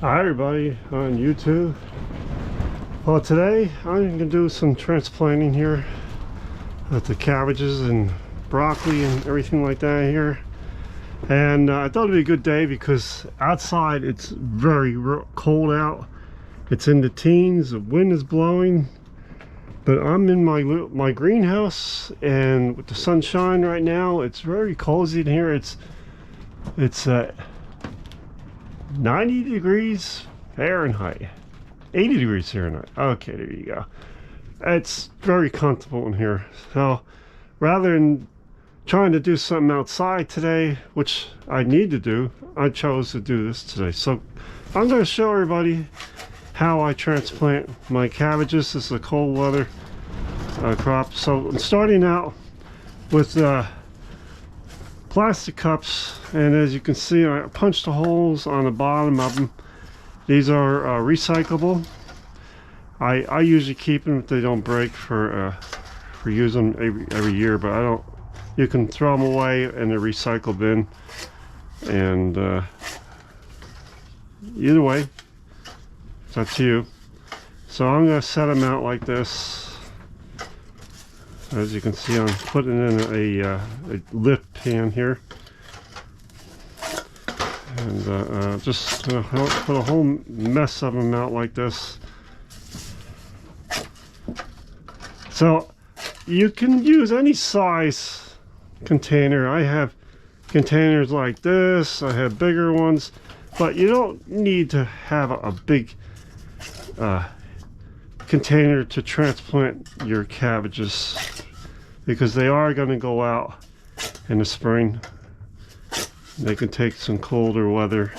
Hi everybody on YouTube. Well, today I'm going to do some transplanting here with the cabbages and broccoli and everything like that here. And I thought it'd be a good day because outside it's very cold out. It's in the teens, the wind is blowing, but I'm in my greenhouse, and with the sunshine right now, it's very cozy in here. It's 90 degrees Fahrenheit, 80 degrees Fahrenheit. Okay, there you go. It's very comfortable in here. So rather than trying to do something outside today, which I need to do, I chose to do this today. So I'm going to show everybody how I transplant my cabbages. This is a cold weather crop. So I'm starting out with plastic cups, and as you can see, I punched the holes on the bottom of them. These are recyclable. I usually keep them if they don't break for use them every year, but I don't. You can throw them away in the recycle bin, and either way, it's up to you. So I'm going to set them out like this. As you can see, I'm putting in a lift pan here, and just gonna put a whole mess of them out like this. So you can use any size container. I have containers like this, I have bigger ones, but you don't need to have a big container to transplant your cabbages, because they are going to go out in the spring. They can take some colder weather,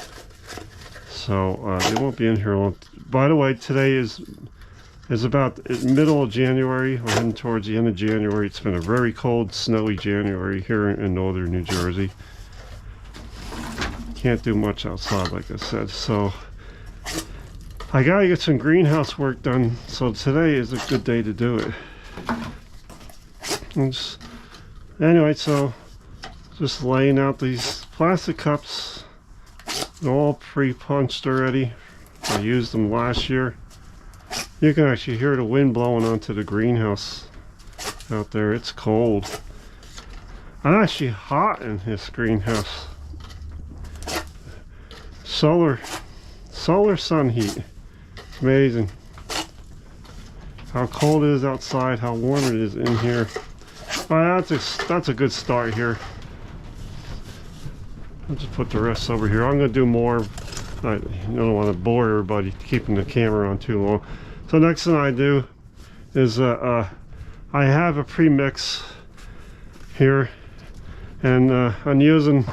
so they won't be in here long. By the way, today is about middle of January. We're heading towards the end of January. It's been a very cold, snowy January here in northern New Jersey. Can't do much outside, like I said, so I gotta get some greenhouse work done, so today is a good day to do it. Anyway, so just laying out these plastic cups. They're all pre-punched already. I used them last year. You can actually hear the wind blowing onto the greenhouse out there. It's cold. I'm actually hot in this greenhouse. Solar sun heat. Amazing how cold it is outside, how warm it is in here. Alright, that's a good start here. I'll just put the rest over here. I'm going to do more. I don't want to bore everybody keeping the camera on too long. So next thing I do is I have a premix here, and I'm using.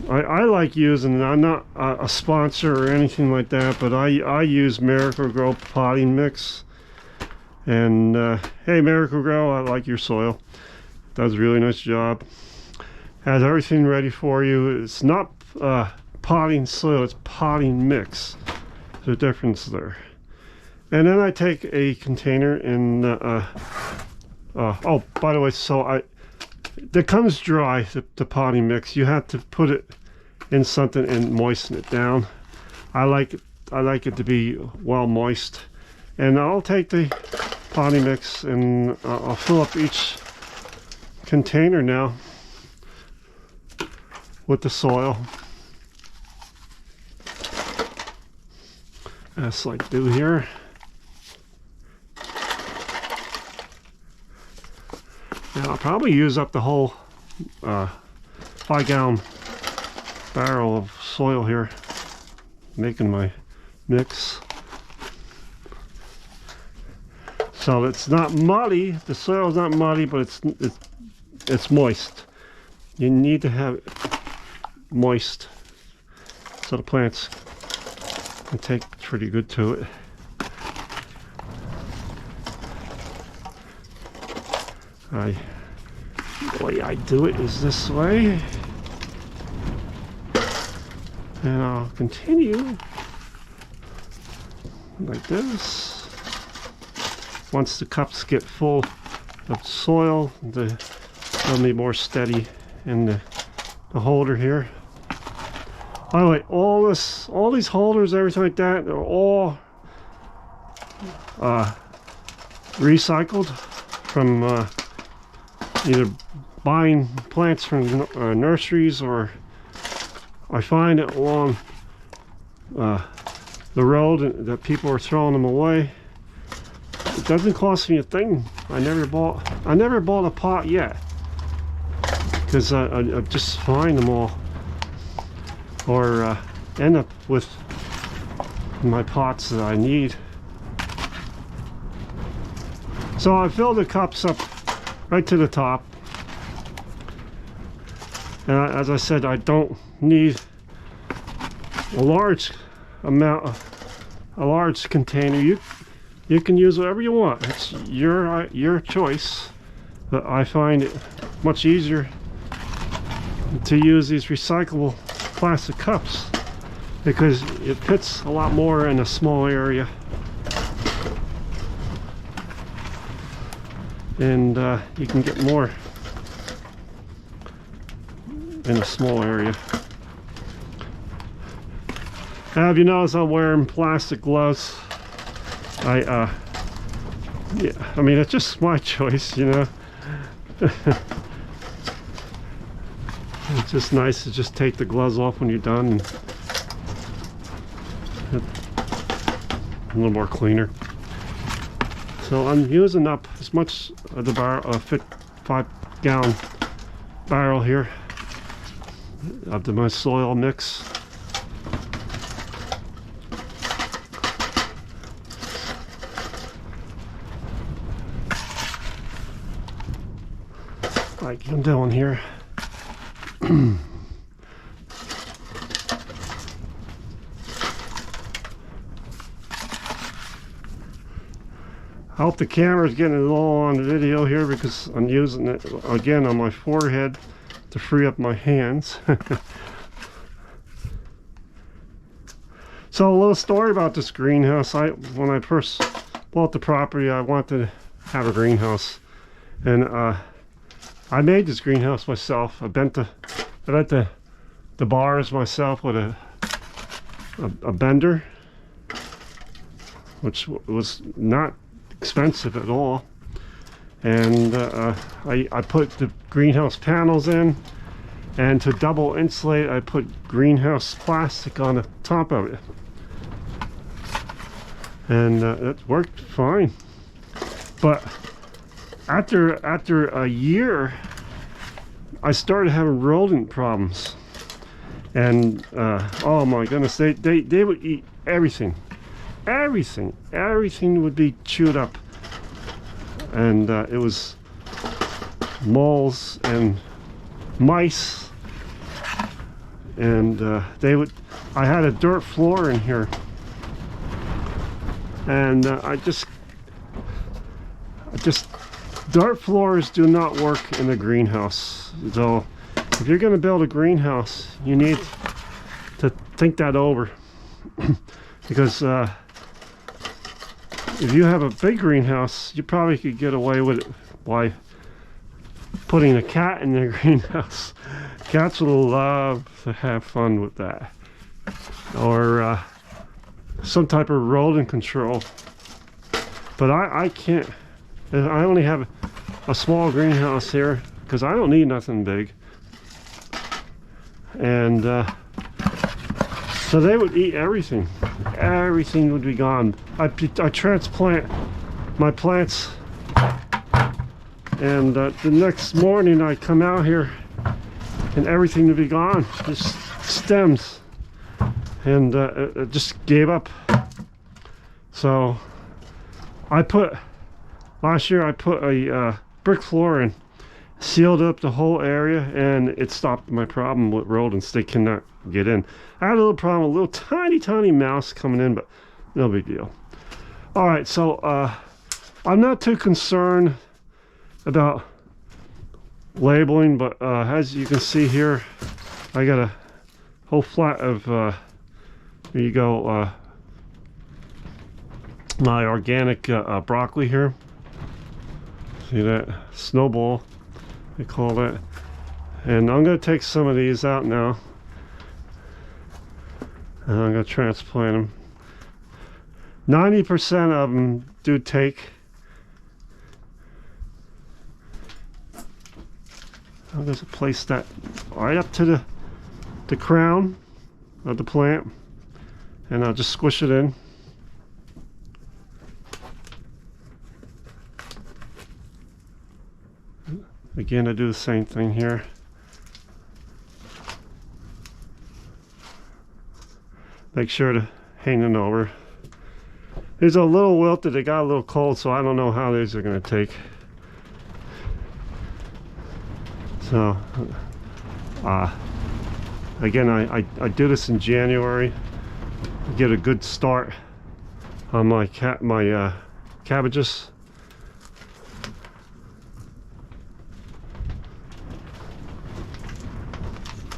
I like using. I'm not a sponsor or anything like that, but I use Miracle-Gro potting mix. And hey, Miracle-Gro, I like your soil. Does a really nice job. Has everything ready for you. It's not potting soil, it's potting mix. There's a difference there. And then I take a container and oh, by the way, so that comes dry, the potting mix. You have to put it in something and moisten it down. I like it to be well moist. And I'll take the potting mix and I'll fill up each container now with the soil, as I do here. And I'll probably use up the whole 5-gallon barrel of soil here, making my mix. So it's not muddy. The soil is not muddy, but it's moist. You need to have it moist so the plants can take pretty good to it. The way I do it is this way, and I'll continue like this. Once the cups get full of soil, they'll be more steady in the holder here. By the way, all these holders, everything like that, they're all recycled from either buying plants from nurseries, or I find it along the road that people are throwing them away. It doesn't cost me a thing. I never bought a pot yet, because I just find them all, or end up with my pots that I need. So I filled the cups up right to the top, and as I said, I don't need a large container. You can use whatever you want. It's your choice. But I find it much easier to use these recyclable plastic cups because it fits a lot more in a small area, and you can get more in a small area. Now, if you notice, I'm wearing plastic gloves. Yeah, I mean, it's just my choice, you know. It's just nice to just take the gloves off when you're done, and a little more cleaner. So I'm using up as much of the barrel, 5-gallon barrel here of my soil mix. Like I'm doing here. I hope the camera's getting it all on the video here, because I'm using it again on my forehead to free up my hands. So a little story about this greenhouse. When I first bought the property, I wanted to have a greenhouse, and I made this greenhouse myself. I bent the bars myself with a bender, which was not expensive at all. And I put the greenhouse panels in, and to double insulate, I put greenhouse plastic on the top of it, and it worked fine. But after a year, I started having rodent problems, and oh my goodness, they would eat everything. Everything would be chewed up, and it was moles and mice, and I had a dirt floor in here, and dirt floors do not work in a greenhouse. So if you're going to build a greenhouse, you need to think that over. Because if you have a big greenhouse, you probably could get away with it by putting a cat in the greenhouse. Cats will love to have fun with that, or some type of rodent control. But I can't. I only have a small greenhouse here because I don't need nothing big, and so they would eat everything. Everything would be gone. I transplant my plants, and the next morning I come out here and everything would be gone, just stems, and it just gave up. So last year I put a brick floor in, sealed up the whole area, and it stopped my problem with rodents. They cannot get in. I had a little problem, a little tiny mouse coming in, but no big deal. All right, so I'm not too concerned about labeling, but as you can see here, I got a whole flat of here you go, my organic broccoli here. See that? Snowball, they call that. And I'm going to take some of these out now. And I'm going to transplant them. 90% of them do take. I'm going to place that right up to the crown of the plant, and I'll just squish it in. Again, I do the same thing here. Make sure to hang it over. These are a little wilted, they got a little cold, so I don't know how these are going to take. So, again, I do this in January to get a good start on my cabbages.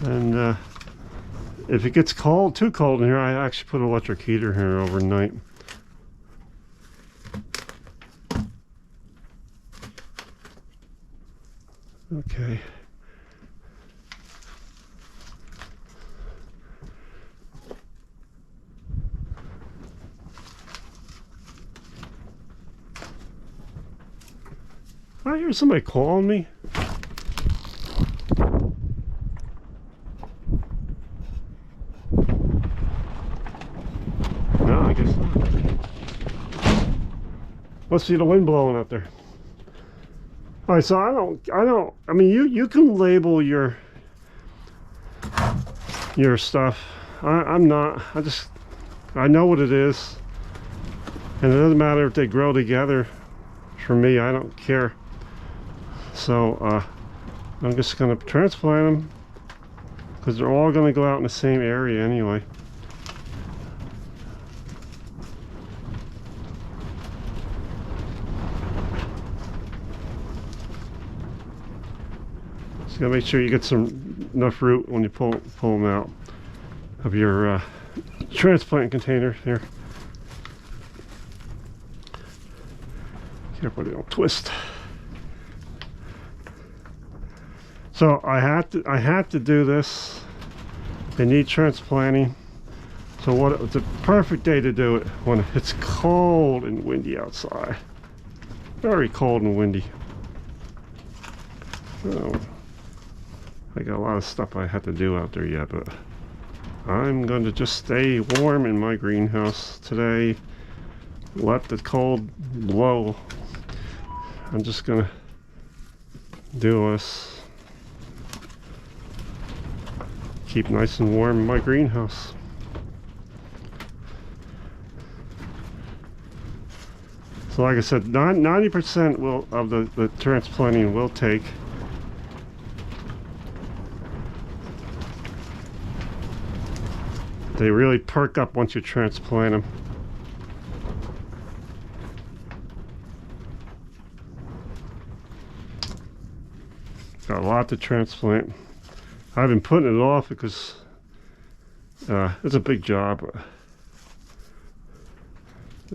And if it gets too cold in here, I actually put an electric heater here overnight. Okay. I hear somebody calling me. No, I guess not. Must be the wind blowing up there. All right, so I mean, you can label your stuff. I'm not. I know what it is, and it doesn't matter if they grow together. For me, I don't care. So I'm just going to transplant them because they're all going to go out in the same area anyway. Just gotta make sure you get enough root when you pull them out of your transplant container here. Careful they don't twist. So I had to do this. They need transplanting. So it's a perfect day to do it when it's cold and windy outside. Very cold and windy. So, I got a lot of stuff I had to do out there yet, but I'm going to just stay warm in my greenhouse today. Let the cold blow. I'm just going to do this. Keep nice and warm in my greenhouse. So like I said, 90% of the transplanting will take. They really perk up once you transplant them. Got a lot to transplant. I've been putting it off because it's a big job.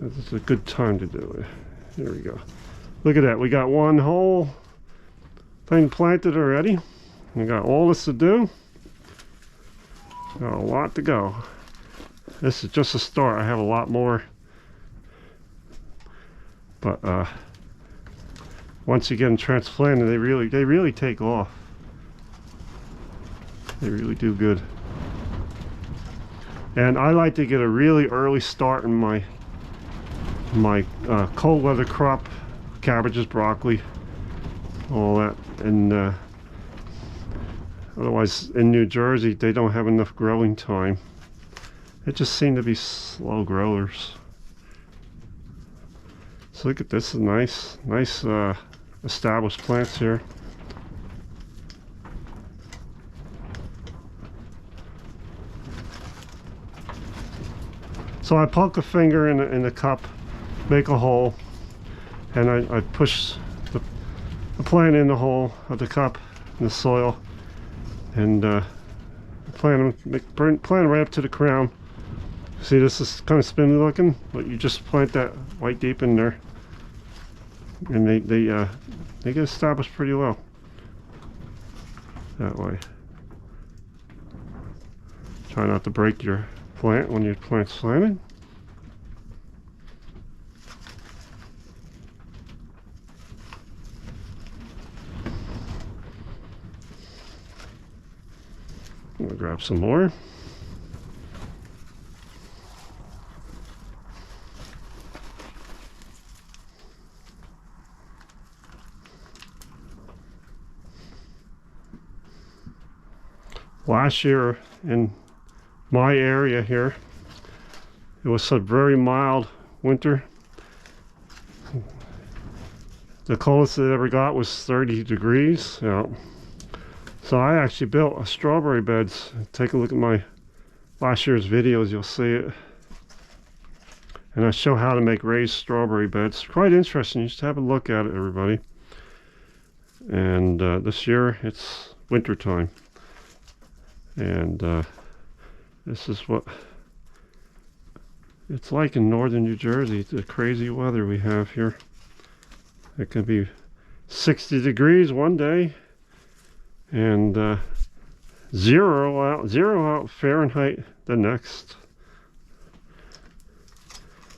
It's a good time to do it. Here we go. Look at that. We got one whole thing planted already. We got all this to do. Got a lot to go. This is just a start. I have a lot more. But once you get them transplanted, they really take off. They really do good. And I like to get a really early start in my cold weather crop, cabbages, broccoli, all that. And otherwise in New Jersey they don't have enough growing time. They just seem to be slow growers. So look at this, nice established plants here. So I poke a finger in the cup, make a hole, and I push the plant in the hole of the cup in the soil, and plant them right up to the crown. See, this is kind of spindly looking, but you just plant that right deep in there, and they get established pretty well that way. Try not to break your plant when you plant planting. I'm gonna grab some more. Last year in my area here, it was a very mild winter. The coldest it ever got was 30 degrees. Yeah. So I actually built a strawberry beds. Take a look at my last year's videos, you'll see it. And I show how to make raised strawberry beds. Quite interesting. You should have a look at it, everybody. And this year it's winter time. And this is what it's like in northern New Jersey. The crazy weather we have here. It can be 60 degrees one day and zero out Fahrenheit the next.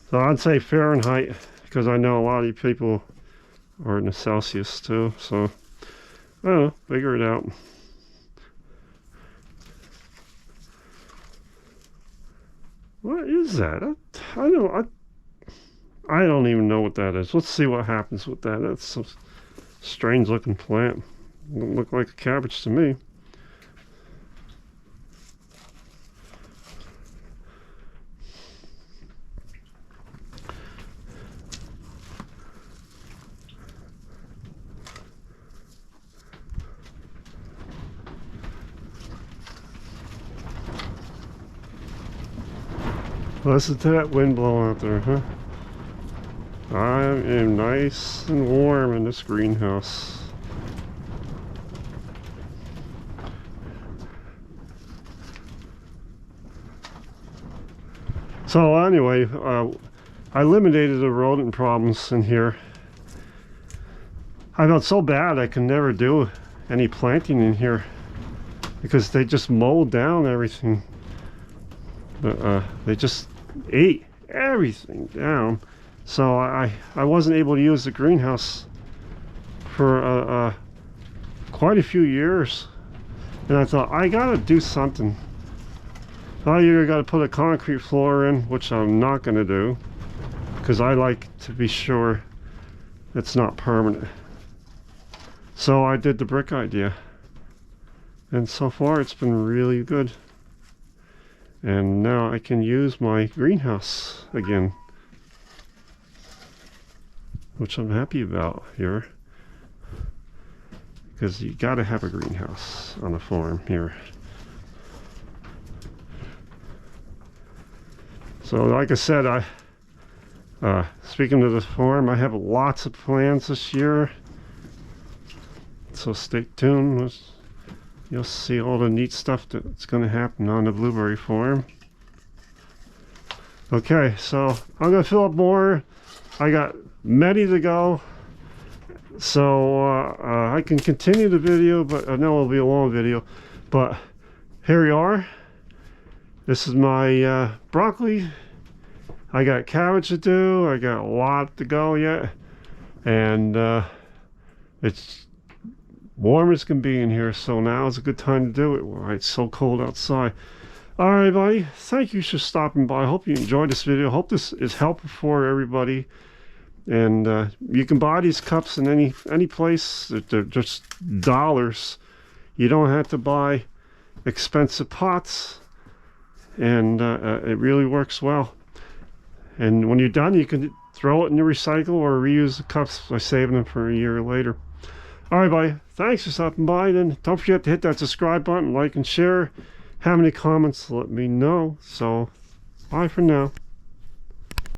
So I'd say Fahrenheit because I know a lot of you people are in the Celsius too. So I don't know, figure it out. What is that? I don't even know what that is. Let's see what happens with that. That's a strange looking plant. Doesn't look like a cabbage to me. Listen to that wind blowing out there, huh? I am nice and warm in this greenhouse. So anyway, I eliminated the rodent problems in here. I felt so bad I could never do any planting in here because they just mowed down everything. They just ate everything down. So I wasn't able to use the greenhouse for quite a few years. And I thought, I gotta do something. I either gotta put a concrete floor in, which I'm not gonna do, because I like to be sure it's not permanent. So I did the brick idea. And so far it's been really good. And now I can use my greenhouse again, which I'm happy about here, because you got to have a greenhouse on a farm here. So like I said, speaking of the farm, I have lots of plans this year, so stay tuned. You'll see all the neat stuff that's going to happen on the blueberry farm. Okay, so I'm going to fill up more. I got many to go, so I can continue the video, but I know it'll be a long video. But here we are. This is my broccoli. I got cabbage to do. I got a lot to go yet, and it's warm as can be in here, so now is a good time to do it. Why it's so cold outside. Alright, everybody, thank you for stopping by. I hope you enjoyed this video. I hope this is helpful for everybody. And you can buy these cups in any place. They're just dollars. You don't have to buy expensive pots, and it really works well. And when you're done, you can throw it in the recycle or reuse the cups by saving them for a year later. Alright, buddy, thanks for stopping by. Then don't forget to hit that subscribe button, like and share. Have any comments, let me know. So bye for now.